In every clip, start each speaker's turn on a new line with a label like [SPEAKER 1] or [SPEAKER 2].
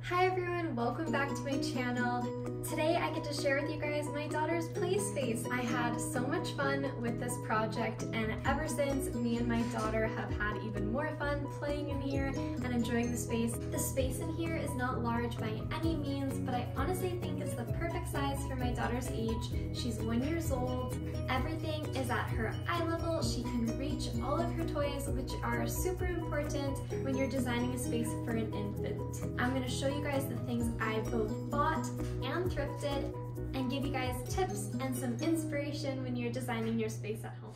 [SPEAKER 1] Hi everyone, welcome back to my channel. Today I get to share with you guys my daughter's play space. I had so much fun with this project, and ever since, me and my daughter have had even more fun playing in here and enjoying the space. The space in here is not large by any means, but I honestly think it's the perfect size for my daughter's age. She's 1 year old. Everything is at her eye level. She can reach all of her toys, which are super important when you're designing a space for an infant. I'm going to show you guys the things I both bought and thrifted and give you guys tips and some inspiration when you're designing your space at home.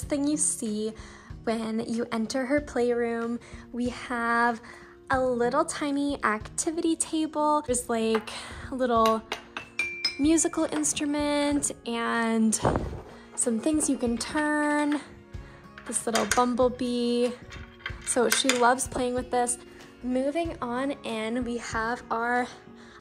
[SPEAKER 1] Thing you see when you enter her playroom, we have a little tiny activity table. There's like a little musical instrument and some things you can turn. This little bumblebee. So she loves playing with this. Moving on in, we have our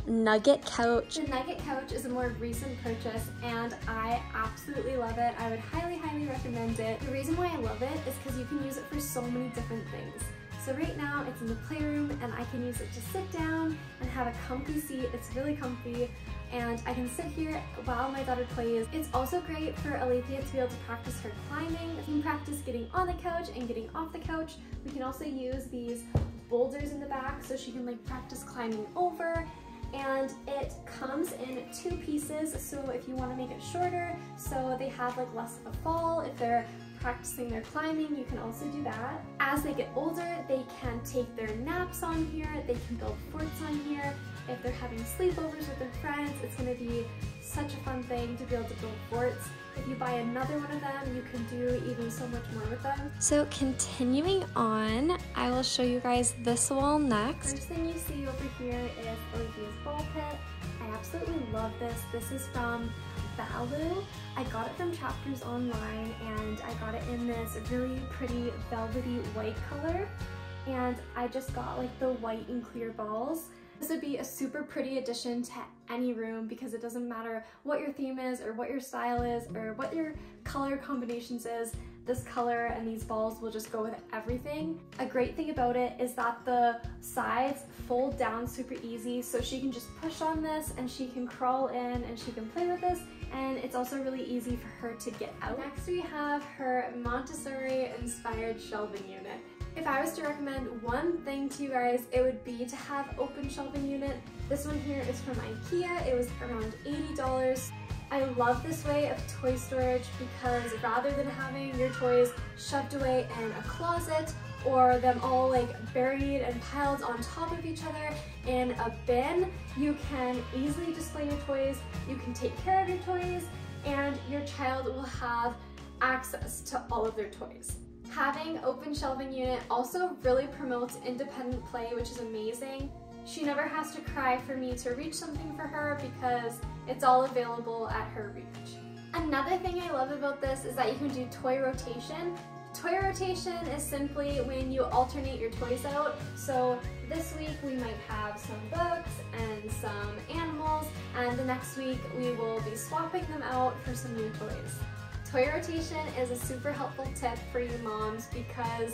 [SPEAKER 1] Nugget couch. The Nugget couch is a more recent purchase and I absolutely love it. I would highly recommend it. The reason why I love it is because you can use it for so many different things. So right now it's in the playroom and I can use it to sit down and have a comfy seat. It's really comfy and I can sit here while my daughter plays. It's also great for Alethea to be able to practice her climbing. You can practice getting on the couch and getting off the couch. We can also use these boulders in the back so she can like practice climbing over. And it comes in 2 pieces, so if you want to make it shorter so they have like less of a fall, if they're practicing their climbing, you can also do that. As they get older, they can take their naps on here, they can build forts on here. If they're having sleepovers with their friends, it's going to be such a fun thing to be able to build forts. If you buy another one of them, you can do even so much more with them. So continuing on, I will show you guys this wall next. First thing you see over here is Alethea's ball pit. I absolutely love this. This is from Balu. I got it from Chapters Online and I got it in this really pretty velvety white color. And I just got like the white and clear balls. This would be a super pretty addition to any room because it doesn't matter what your theme is or what your style is or what your color combinations is. This color and these balls will just go with everything. A great thing about it is that the sides fold down super easy, so she can just push on this and she can crawl in and she can play with this, and it's also really easy for her to get out. Next we have her Montessori inspired shelving unit. If I was to recommend one thing to you guys, it would be to have open shelving unit. This one here is from IKEA. It was around $80. I love this way of toy storage because rather than having your toys shoved away in a closet or them all like buried and piled on top of each other in a bin, you can easily display your toys, you can take care of your toys, and your child will have access to all of their toys. Having open shelving unit also really promotes independent play, which is amazing. She never has to cry for me to reach something for her because it's all available at her reach. Another thing I love about this is that you can do toy rotation. Toy rotation is simply when you alternate your toys out. So this week we might have some books and some animals, and the next week we will be swapping them out for some new toys. Toy rotation is a super helpful tip for you moms because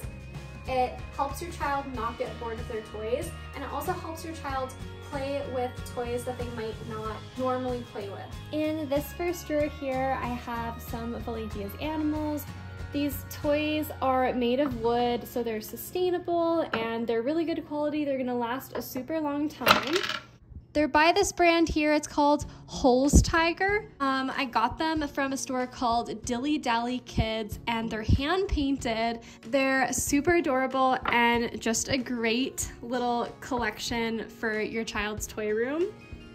[SPEAKER 1] it helps your child not get bored of their toys, and it also helps your child play with toys that they might not normally play with. In this first drawer here, I have some of Alethea's animals. These toys are made of wood, so they're sustainable and they're really good quality. They're gonna last a super long time. They're by this brand here, it's called Holes Tiger. I got them from a store called Dilly Dally Kids and they're hand painted. They're super adorable and just a great little collection for your child's toy room.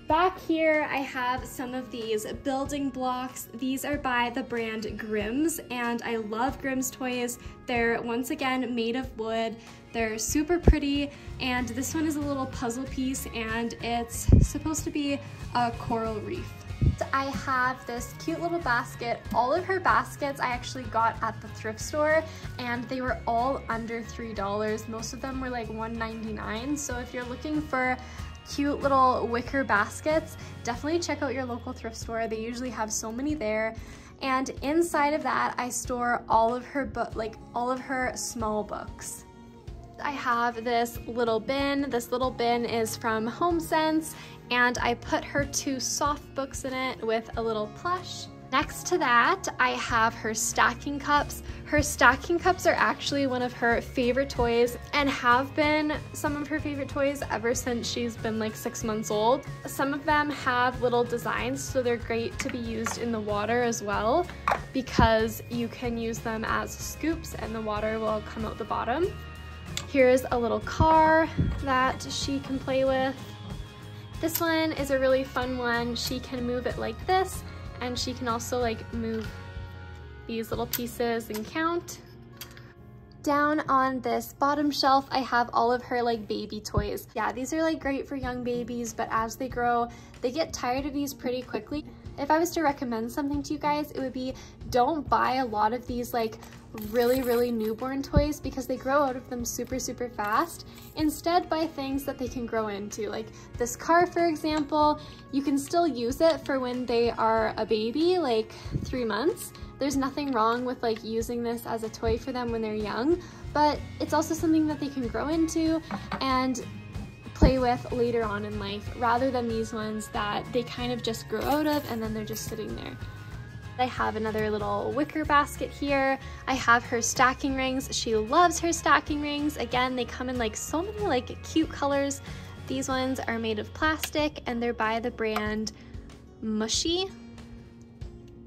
[SPEAKER 1] Back here, I have some of these building blocks. These are by the brand Grimm's, and I love Grimm's toys. They're once again made of wood. They're super pretty, and this one is a little puzzle piece, and it's supposed to be a coral reef. I have this cute little basket. All of her baskets I actually got at the thrift store, and they were all under $3. Most of them were like $1.99. So if you're looking for cute little wicker baskets, definitely check out your local thrift store. They usually have so many there. And inside of that, I store all of her all of her small books. I have this little bin. This little bin is from HomeSense, and I put her 2 soft books in it with a little plush. Next to that, I have her stacking cups. Her stacking cups are actually one of her favorite toys and have been some of her favorite toys ever since she's been like 6 months old. Some of them have little designs, so they're great to be used in the water as well, because you can use them as scoops and the water will come out the bottom. Here's a little car that she can play with. This one is a really fun one. She can move it like this, and she can also like move these little pieces and count. Down on this bottom shelf, I have all of her like baby toys. Yeah, these are like great for young babies, but as they grow, they get tired of these pretty quickly. If I was to recommend something to you guys, it would be don't buy a lot of these like really newborn toys, because they grow out of them super fast. Instead, buy things that they can grow into. Like this car, for example, you can still use it for when they are a baby, like 3 months. There's nothing wrong with like using this as a toy for them when they're young, but it's also something that they can grow into and play with later on in life, rather than these ones that they kind of just grow out of and then they're just sitting there. I have another little wicker basket here. I have her stacking rings. She loves her stacking rings. Again, they come in like so many like cute colors. These ones are made of plastic and they're by the brand Mushy.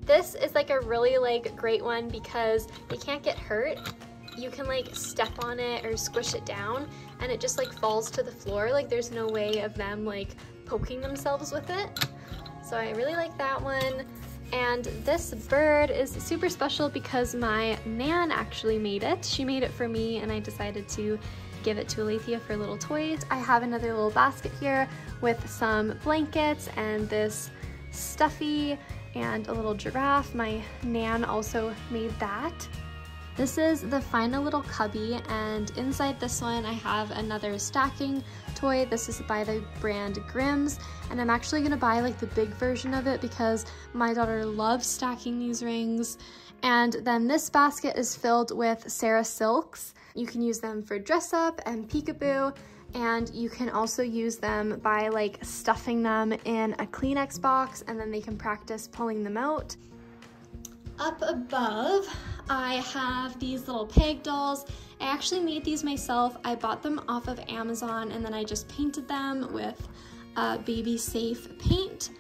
[SPEAKER 1] This is like a really like great one because they can't get hurt. You can like step on it or squish it down and it just like falls to the floor. Like there's no way of them like poking themselves with it. So I really like that one. And this bird is super special because my nan actually made it. She made it for me and I decided to give it to Alethea for little toys. I have another little basket here with some blankets and this stuffy and a little giraffe. My nan also made that. This is the final little cubby, and inside this one I have another stacking toy. This is by the brand Grimm's, and I'm actually gonna buy like the big version of it because my daughter loves stacking these rings. And then this basket is filled with Sarah silks. You can use them for dress up and peekaboo, and you can also use them by like stuffing them in a Kleenex box and then they can practice pulling them out. Up above, I have these little peg dolls. I actually made these myself. I bought them off of Amazon and then I just painted them with baby safe paint.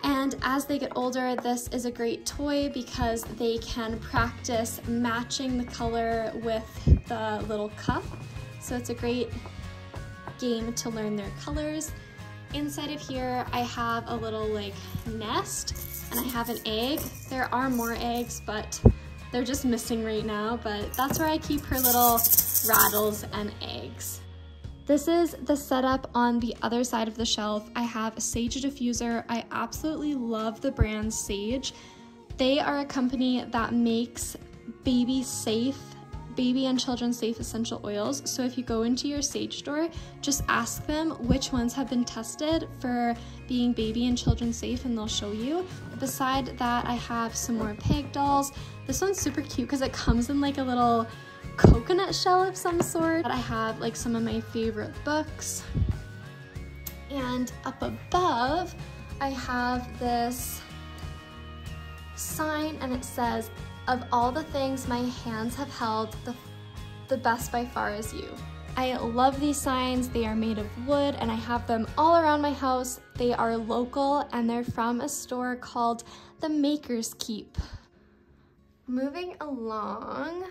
[SPEAKER 1] And as they get older, this is a great toy because they can practice matching the color with the little cup. So it's a great game to learn their colors. Inside of here, I have a little like nest and I have an egg. There are more eggs, but they're just missing right now, but that's where I keep her little rattles and eggs. This is the setup on the other side of the shelf. I have a Sage diffuser. I absolutely love the brand Sage. They are a company that makes baby and children safe essential oils. So if you go into your Sage store, just ask them which ones have been tested for being baby and children safe and they'll show you. Beside that, I have some more peg dolls. This one's super cute because it comes in like a little coconut shell of some sort. I have like some of my favorite books. And up above, I have this sign and it says, "Of all the things my hands have held, the best by far is you." I love these signs. They are made of wood and I have them all around my house. They are local and they're from a store called The Maker's Keep. Moving along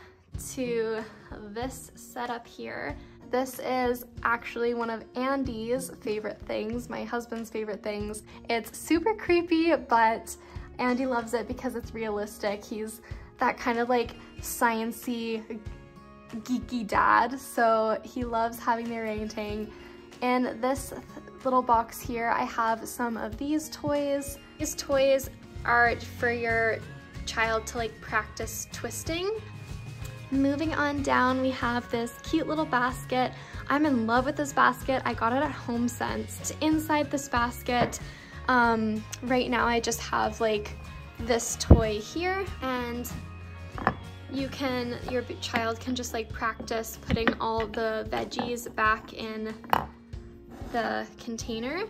[SPEAKER 1] to this setup here. This is actually one of Andy's favorite things, my husband's favorite things. It's super creepy, but Andy loves it because it's realistic. He's that kind of like sciencey, geeky dad, so he loves having the orangutan. In this little box here, I have some of these toys. These toys are for your child to like practice twisting. Moving on down, we have this cute little basket. I'm in love with this basket. I got it at HomeSense. Inside this basket, right now I just have like this toy here, and your child can just like practice putting all the veggies back in the container.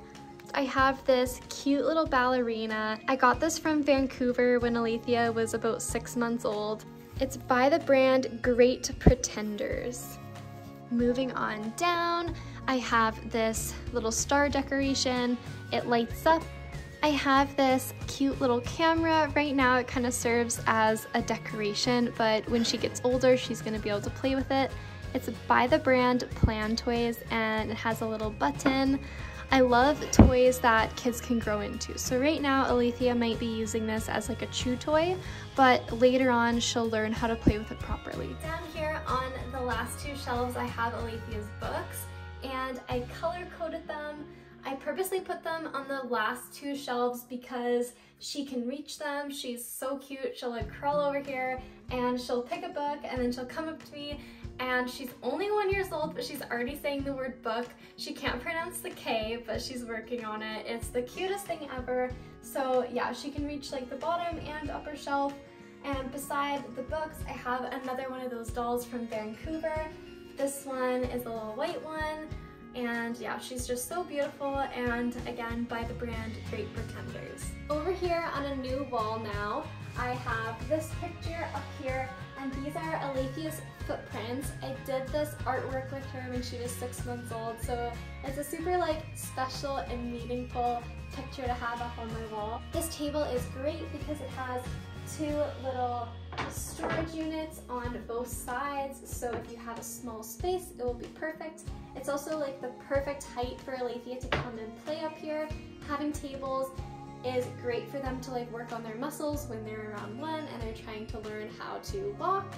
[SPEAKER 1] I have this cute little ballerina. I got this from Vancouver when Alethea was about 6 months old. It's by the brand Great Pretenders. Moving on down, I have this little star decoration. It lights up. I have this cute little camera. Right now it kind of serves as a decoration, but when she gets older, she's gonna be able to play with it. It's by the brand Plan Toys, and it has a little button. I love toys that kids can grow into. So right now, Alethea might be using this as like a chew toy, but later on, she'll learn how to play with it properly. Down here on the last 2 shelves, I have Alethea's books, and I color-coded them. I purposely put them on the last 2 shelves because she can reach them. She's so cute. She'll like crawl over here and she'll pick a book, and then she'll come up to me, and she's only 1 year old, but she's already saying the word book. She can't pronounce the K, but she's working on it. It's the cutest thing ever. So yeah, she can reach like the bottom and upper shelf. And beside the books, I have another one of those dolls from Vancouver. This one is a little white one. And yeah, she's just so beautiful, and again, by the brand Great Pretenders. Over here on a new wall now, I have this picture up here, and these are Alethea's footprints. I did this artwork with her when she was 6 months old, so it's a super like special and meaningful picture to have up on my wall. This table is great because it has 2 little storage units on both sides, so if you have a small space, it will be perfect. It's also like the perfect height for Alethea to come and play up here. Having tables is great for them to like work on their muscles when they're around 1 and they're trying to learn how to walk.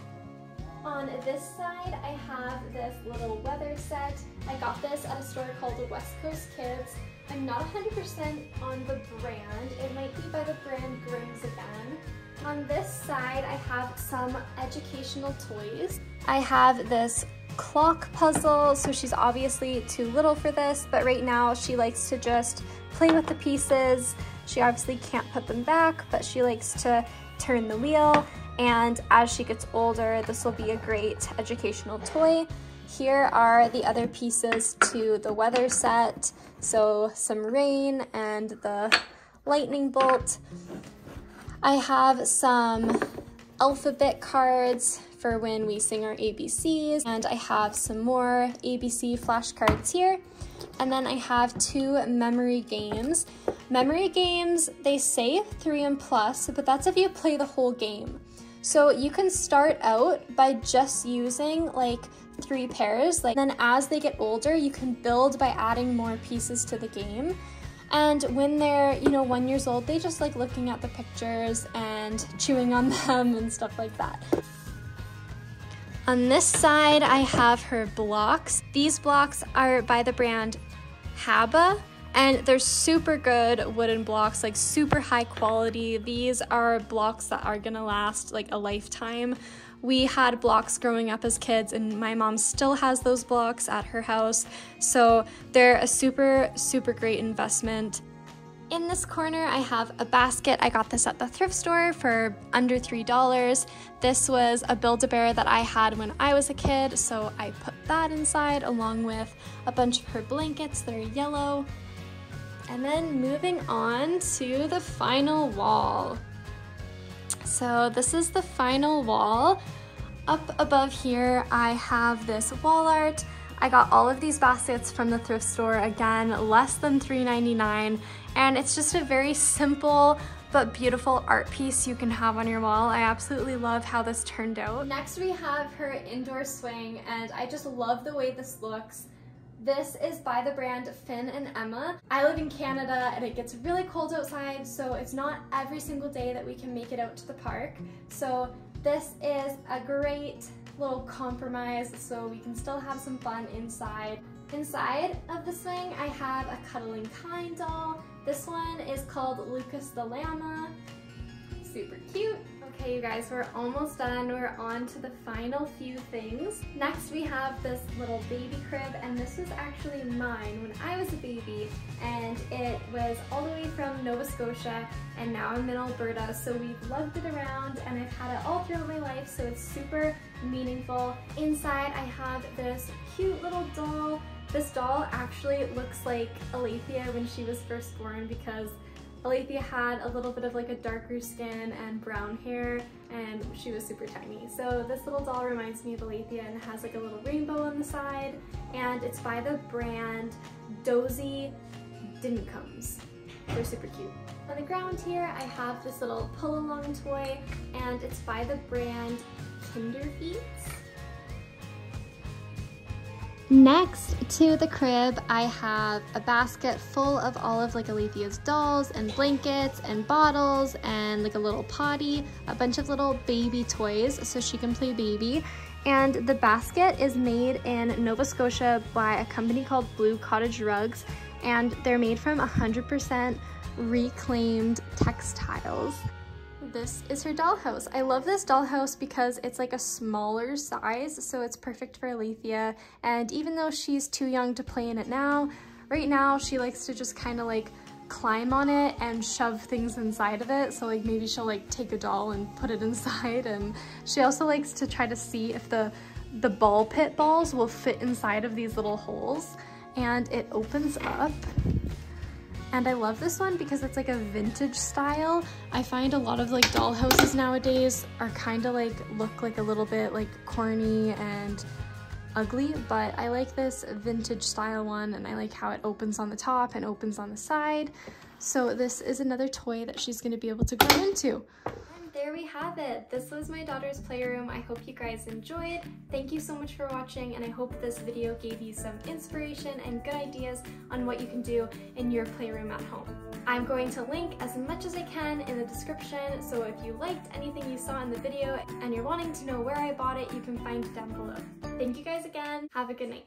[SPEAKER 1] On this side, I have this little weather set. I got this at a store called West Coast Kids. I'm not 100% on the brand. It might be by the brand Grimm's again. On this side, I have some educational toys. I have this clock puzzle, so she's obviously too little for this, but right now she likes to just play with the pieces. She obviously can't put them back, but she likes to turn the wheel, and as she gets older, this will be a great educational toy. Here are the other pieces to the weather set, so some rain and the lightning bolt. I have some alphabet cards for when we sing our ABCs, and I have some more ABC flashcards here. And then I have 2 memory games. Memory games, they say 3 and plus, but that's if you play the whole game. So you can start out by just using like 3 pairs, then as they get older, you can build by adding more pieces to the game. And when they're, 1 year old, they just like looking at the pictures and chewing on them and stuff like that. On this side, I have her blocks. These blocks are by the brand Haba, and they're super good wooden blocks, like super high quality. These are blocks that are gonna last like a lifetime. We had blocks growing up as kids, and my mom still has those blocks at her house, so they're a super, super great investment. In this corner, I have a basket. I got this at the thrift store for under $3. This was a Build-A-Bear that I had when I was a kid, so I put that inside along with a bunch of her blankets that are yellow. And then moving on to the final wall. So this is the final wall. Up above here, I have this wall art. I got all of these baskets from the thrift store, again, less than $3.99, and it's just a very simple but beautiful art piece you can have on your wall. I absolutely love how this turned out. Next we have her indoor swing, and I just love the way this looks. This is by the brand Finn and Emma. I live in Canada and it gets really cold outside, so it's not every single day that we can make it out to the park. So this is a great little compromise so we can still have some fun inside. Inside of the swing, I have a Cuddling Kind doll. This one is called Lucas the Llama. Super cute. Okay, you guys, we're almost done. We're on to the final few things. Next, we have this little baby crib, and this was actually mine when I was a baby, and it was all the way from Nova Scotia, and now I'm in Alberta, so we've lugged it around, and I've had it all throughout my life, so it's super meaningful. Inside, I have this cute little doll. This doll actually looks like Alethea when she was first born, because Alethea had a little bit of like a darker skin and brown hair, and she was super tiny. So this little doll reminds me of Alethea, and it has like a little rainbow on the side, and it's by the brand Dozy Dincoms. They're super cute. On the ground here, I have this little pull-along toy, and it's by the brand Kinderfeet. Next to the crib, I have a basket full of all of like Alethea's dolls and blankets and bottles and like a little potty, a bunch of little baby toys so she can play baby. And the basket is made in Nova Scotia by a company called Blue Cottage Rugs, and they're made from 100% reclaimed textiles. This is her dollhouse. I love this dollhouse because it's like a smaller size, so it's perfect for Alethea. And even though she's too young to play in it now, right now she likes to just kind of like climb on it and shove things inside of it. So like maybe she'll like take a doll and put it inside, and she also likes to try to see if the ball pit balls will fit inside of these little holes, and it opens up. And I love this one because it's like a vintage style. I find a lot of like doll houses nowadays are kind of like look like a little bit like corny and ugly, but I like this vintage style one, and I like how it opens on the top and opens on the side. So this is another toy that she's gonna be able to grow into. There we have it. This was my daughter's playroom. I hope you guys enjoyed. Thank you so much for watching, and I hope this video gave you some inspiration and good ideas on what you can do in your playroom at home. I'm going to link as much as I can in the description, so if you liked anything you saw in the video and you're wanting to know where I bought it, you can find it down below. Thank you guys again. Have a good night.